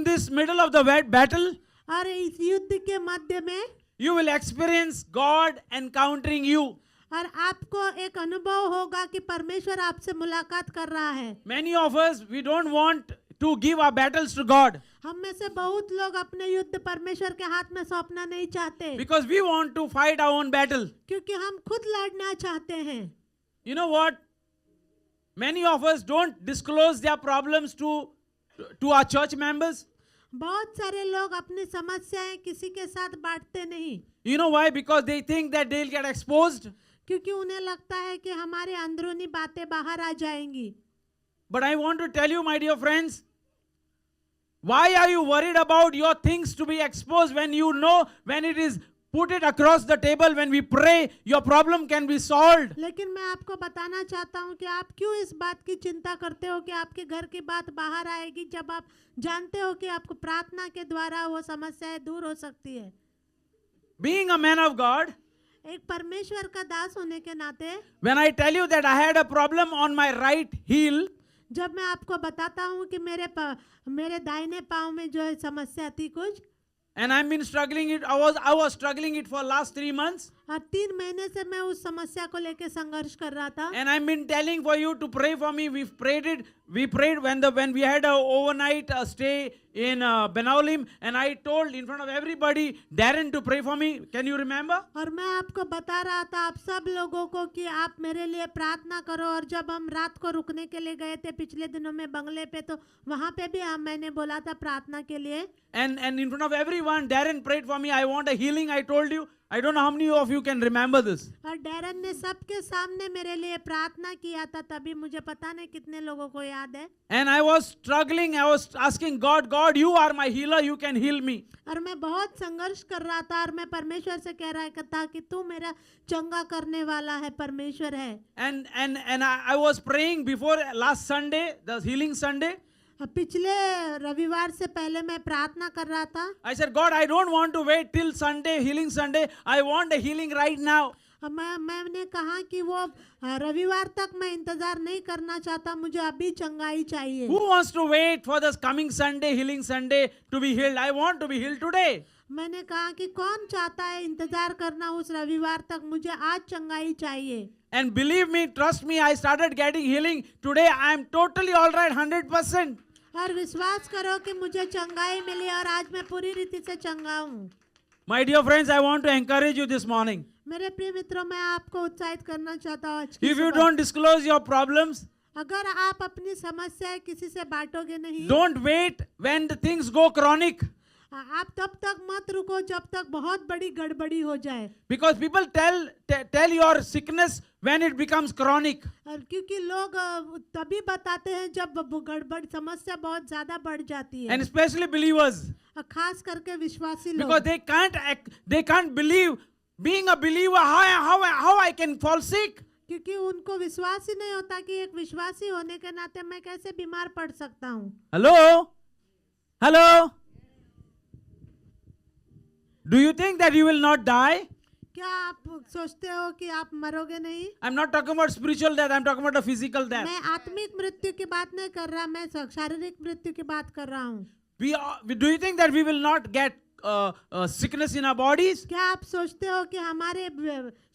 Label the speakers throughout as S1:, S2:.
S1: this middle of the battle,
S2: और इस युद्ध के मध्य में
S1: you will experience God encountering you.
S2: और आपको एक अनुभव होगा कि परमेश्वर आपसे मुलाकात कर रहा है।
S1: Many of us, we don't want to give our battles to God
S2: हम में से बहुत लोग अपने युद्ध परमेश्वर के हाथ में सौंपना नहीं चाहते,
S1: because we want to fight our own battle.
S2: क्योंकि हम खुद लड़ना चाहते हैं।
S1: You know what? Many of us don't disclose their problems to our church members.
S2: बहुत सारे लोग अपनी समस्याएं किसी के साथ बांटते नहीं।
S1: You know why? Because they think that they'll get exposed.
S2: क्योंकि उन्हें लगता है कि हमारे अंदरूनी बातें बाहर आ जाएंगी।
S1: But I want to tell you, my dear friends, why are you worried about your things to be exposed when you know when it is put it across the table, when we pray, your problem can be solved?
S2: लेकिन मैं आपको बताना चाहता हूँ कि आप क्यों इस बात की चिंता करते हो कि आपके घर की बात बाहर आएगी, जब आप जानते हो कि आपको प्रार्थना के द्वारा वो समस्याएं दूर हो सकती है।
S1: Being a man of God,
S2: एक परमेश्वर का दास होने के नाते
S1: when I tell you that I had a problem on my right heel,
S2: जब मैं आपको बताता हूँ कि मेरे दाहिने पाँव में जो है समस्या थी कुछ,
S1: and I've been struggling it, I was struggling it for last 3 months,
S2: और 3 महीने से मैं उस समस्या को लेके संघर्ष कर रहा था।
S1: and I've been telling for you to pray for me. We prayed when we had a overnight stay in Benaulim, and I told in front of everybody, Darren, to pray for me. Can you remember?
S2: और मैं आपको बता रहा था आप सब लोगों को कि आप मेरे लिए प्रार्थना करो, और जब हम रात को रुकने के लिए गए थे पिछले दिनों में बंगले पे, तो वहाँ पे भी मैंने बोला था प्रार्थना के लिए।
S1: And in front of everyone, Darren prayed for me. I want a healing, I told you. I don't know how many of you can remember this.
S2: और डैरन ने सबके सामने मेरे लिए प्रार्थना किया था, तभी मुझे पता नहीं कितने लोगों को याद है।
S1: And I was struggling. I was asking God, you are my healer. You can heal me.
S2: और मैं बहुत संघर्ष कर रहा था, और मैं परमेश्वर से कह रहा था कि तू मेरा चंगा करने वाला है, परमेश्वर है।
S1: And I was praying before last Sunday, the healing Sunday.
S2: पिछले रविवार से पहले मैं प्रार्थना कर रहा था।
S1: I said, God, I don't want to wait till Sunday, healing Sunday. I want a healing right now.
S2: मैंने कहा कि वो रविवार तक मैं इंतजार नहीं करना चाहता, मुझे अभी चंगाई चाहिए।
S1: Who wants to wait for this coming Sunday, healing Sunday, to be healed? I want to be healed today.
S2: मैंने कहा कि कौन चाहता है इंतजार करना उस रविवार तक, मुझे आज चंगाई चाहिए।
S1: And believe me, trust me, I started getting healing. Today I am totally all right, 100%.
S2: और विश्वास करो कि मुझे चंगाई मिली, और आज मैं पूरी रीति से चंगा हूँ।
S1: My dear friends, I want to encourage you this morning.
S2: मेरे प्रिय मित्रों, मैं आपको उत्साहित करना चाहता हूँ आज की
S1: If you
S2: सुबह।
S1: don't disclose your problems,
S2: अगर आप अपनी समस्याएं किसी से बांटोगे नहीं,
S1: don't wait when the things go chronic.
S2: आप तब तक मत रुको जब तक बहुत बड़ी गड़बड़ी हो जाए।
S1: Because people tell your sickness when it becomes chronic.
S2: क्योंकि लोग तभी बताते हैं जब गड़बड़ समस्या बहुत ज्यादा बढ़ जाती है,
S1: And especially believers.
S2: खास करके विश्वासी लोग।
S1: Because they can't believe. Being a believer, how I can fall sick?
S2: क्योंकि उनको विश्वास ही नहीं होता कि एक विश्वासी होने के नाते मैं कैसे बीमार पड़ सकता हूँ।
S1: Hello? Do you think that you will not die?
S2: क्या आप सोचते हो कि आप मरोगे नहीं?
S1: I'm not talking about spiritual death, I'm talking about the physical death.
S2: मैं आत्मिक मृत्यु की बात नहीं कर रहा, मैं शारीरिक मृत्यु की बात कर रहा हूँ।
S1: Do you think that we will not get sickness in our bodies?
S2: क्या आप सोचते हो कि हमारे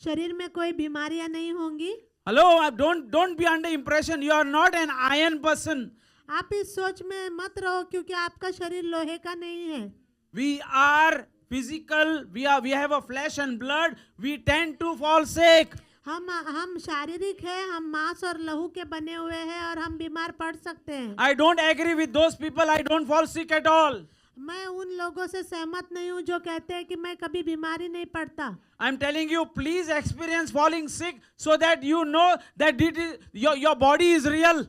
S2: शरीर में कोई बीमारियां नहीं होंगी?
S1: Hello, don't be under impression. You are not an iron person.
S2: आप इस सोच में मत रहो, क्योंकि आपका शरीर लोहे का नहीं है।
S1: We are physical. We have a flesh and blood. We tend to fall sick.
S2: हम शारीरिक है, हम मांस और लहू के बने हुए हैं, और हम बीमार पड़ सकते हैं।
S1: I don't agree with those people. I don't fall sick at all.
S2: मैं उन लोगों से सहमत नहीं हूँ जो कहते हैं कि मैं कभी बीमारी नहीं पड़ता।
S1: I'm telling you, please experience falling sick so that you know that your body is real.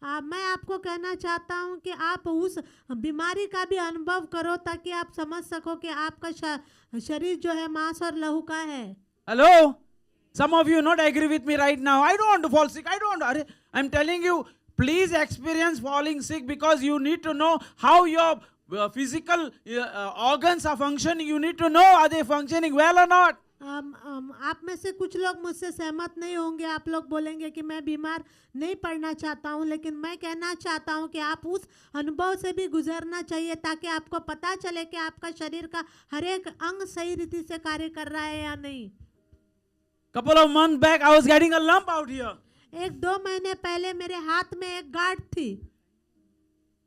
S2: मैं आपको कहना चाहता हूँ कि आप उस बीमारी का भी अनुभव करो, ताकि आप समझ सको कि आपका शरीर जो है मांस और लहू का है।
S1: Hello? Some of you not agree with me right now. I don't want to fall sick. I'm telling you, please experience falling sick, because you need to know how your physical organs are functioning. You need to know, are they functioning well or not?
S2: आप में से कुछ लोग मुझसे सहमत नहीं होंगे, आप लोग बोलेंगे कि मैं बीमार नहीं पड़ना चाहता हूँ, लेकिन मैं कहना चाहता हूँ कि आप उस अनुभव से भी गुजरना चाहिए ताकि आपको पता चले कि आपका शरीर का हर एक अंग सही रीति से कार्य कर रहा है या नहीं।
S1: Couple of months back, I was getting a lump out here.
S2: 1-2 महीने पहले मेरे हाथ में एक गांठ थी,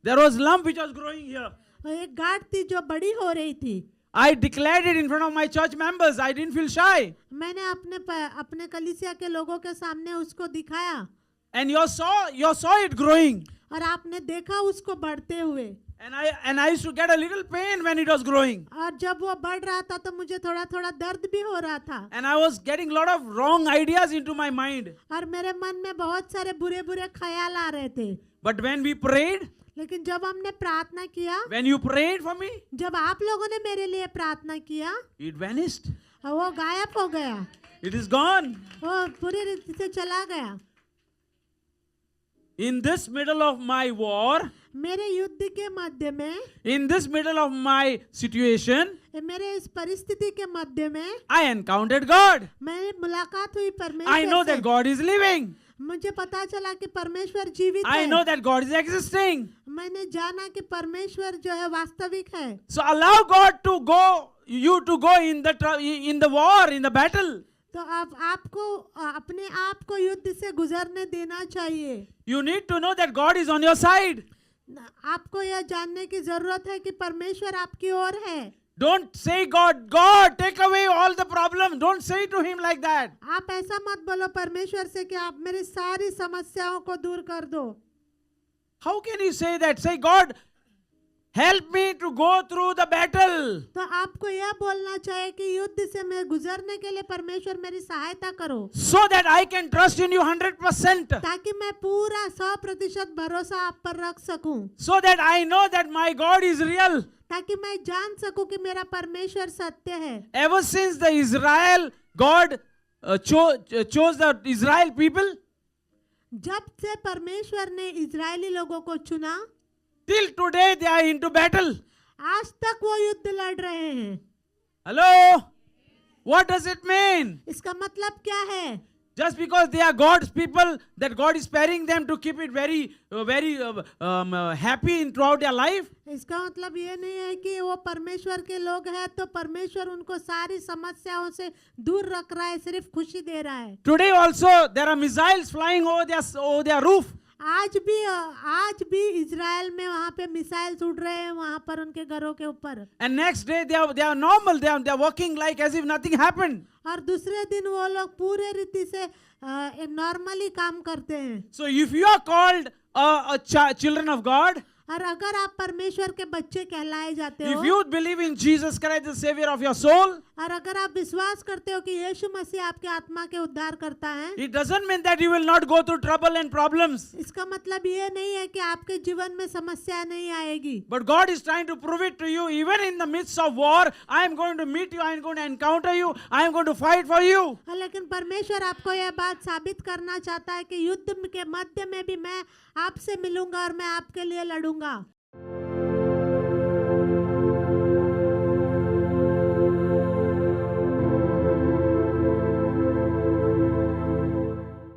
S1: There was lump which was growing here.
S2: और एक गांठ थी जो बड़ी हो रही थी।
S1: I declared it in front of my church members. I didn't feel shy.
S2: मैंने अपने कलीसिया के लोगों के सामने उसको दिखाया,
S1: And you saw it growing.
S2: और आपने देखा उसको बढ़ते हुए।
S1: And I used to get a little pain when it was growing.
S2: और जब वो बढ़ रहा था तो मुझे थोड़ा थोड़ा दर्द भी हो रहा था,
S1: And I was getting a lot of wrong ideas into my mind.
S2: और मेरे मन में बहुत सारे बुरे बुरे ख्याल आ रहे थे।
S1: But when we prayed,
S2: लेकिन जब हमने प्रार्थना किया,
S1: when you prayed for me,
S2: जब आप लोगों ने मेरे लिए प्रार्थना किया,
S1: it vanished.
S2: वो गायब हो गया,
S1: It is gone.
S2: वो पूरी रीति से चला गया।
S1: In this middle of my war,
S2: मेरे युद्ध के मध्य में,
S1: in this middle of my situation,
S2: मेरे इस परिस्थिति के मध्य में
S1: I encountered God.
S2: मैंने मुलाकात हुई
S1: I
S2: परमेश्वर
S1: know
S2: से।
S1: that God is living.
S2: मुझे पता चला कि परमेश्वर जीवित
S1: I
S2: है।
S1: know that God is existing.
S2: मैंने जाना कि परमेश्वर जो है वास्तविक है।
S1: So allow God to go, you to go in the war, in the battle.
S2: तो अब आपको अपने आप को युद्ध से गुजरने देना चाहिए।
S1: You need to know that God is on your side.
S2: आपको यह जानने की जरूरत है कि परमेश्वर आपकी ओर है।
S1: Don't say God, take away all the problems. Don't say to him like that.
S2: आप ऐसा मत बोलो परमेश्वर से कि आप मेरी सारी समस्याओं को दूर कर दो।
S1: How can you say that? Say, God, help me to go through the battle.
S2: तो आपको यह बोलना चाहिए कि युद्ध से मैं गुजरने के लिए परमेश्वर मेरी सहायता करो,
S1: So that I can trust in you 100%.
S2: ताकि मैं पूरा 100% भरोसा आप पर रख सकूं,
S1: So that I know that my God is real.
S2: ताकि मैं जान सकूं कि मेरा परमेश्वर सत्य है।
S1: Ever since the Israel, God chose the Israel people,
S2: जब से परमेश्वर ने इजरायली लोगों को चुना,
S1: till today they are into battle.
S2: आज तक वो युद्ध लड़ रहे हैं।
S1: Hello? What does it mean?
S2: इसका मतलब क्या है?
S1: Just because they are God's people, that God is sparing them to keep it very happy throughout their life?
S2: इसका मतलब ये नहीं है कि वो परमेश्वर के लोग हैं तो परमेश्वर उनको सारी समस्याओं से दूर रख रहा है, सिर्फ खुशी दे रहा है।
S1: Today also there are missiles flying over their roof.
S2: आज भी इजराइल में वहाँ पे मिसाइल्स उड़ रहे हैं, वहाँ पर उनके घरों के ऊपर।
S1: And next day they are normal. They are working like as if nothing happened.
S2: और दूसरे दिन वो लोग पूरे रीति से नॉर्मली काम करते हैं।
S1: So if you are called children of God,
S2: और अगर आप परमेश्वर के बच्चे कहलाए जाते हो,
S1: if you believe in Jesus Christ, the Savior of your soul,
S2: और अगर आप विश्वास करते हो कि यीशु मसीह आपके आत्मा के उद्धार करता है,
S1: it doesn't mean that you will not go through trouble and problems.
S2: इसका मतलब ये नहीं है कि आपके जीवन में समस्या नहीं आएगी।
S1: But God is trying to prove it to you, even in the midst of war. I am going to meet you. I am going to encounter you. I am going to fight for you.
S2: लेकिन परमेश्वर आपको यह बात साबित करना चाहता है कि युद्ध के मध्य में भी मैं आपसे मिलूंगा और मैं आपके लिए लड़ूंगा।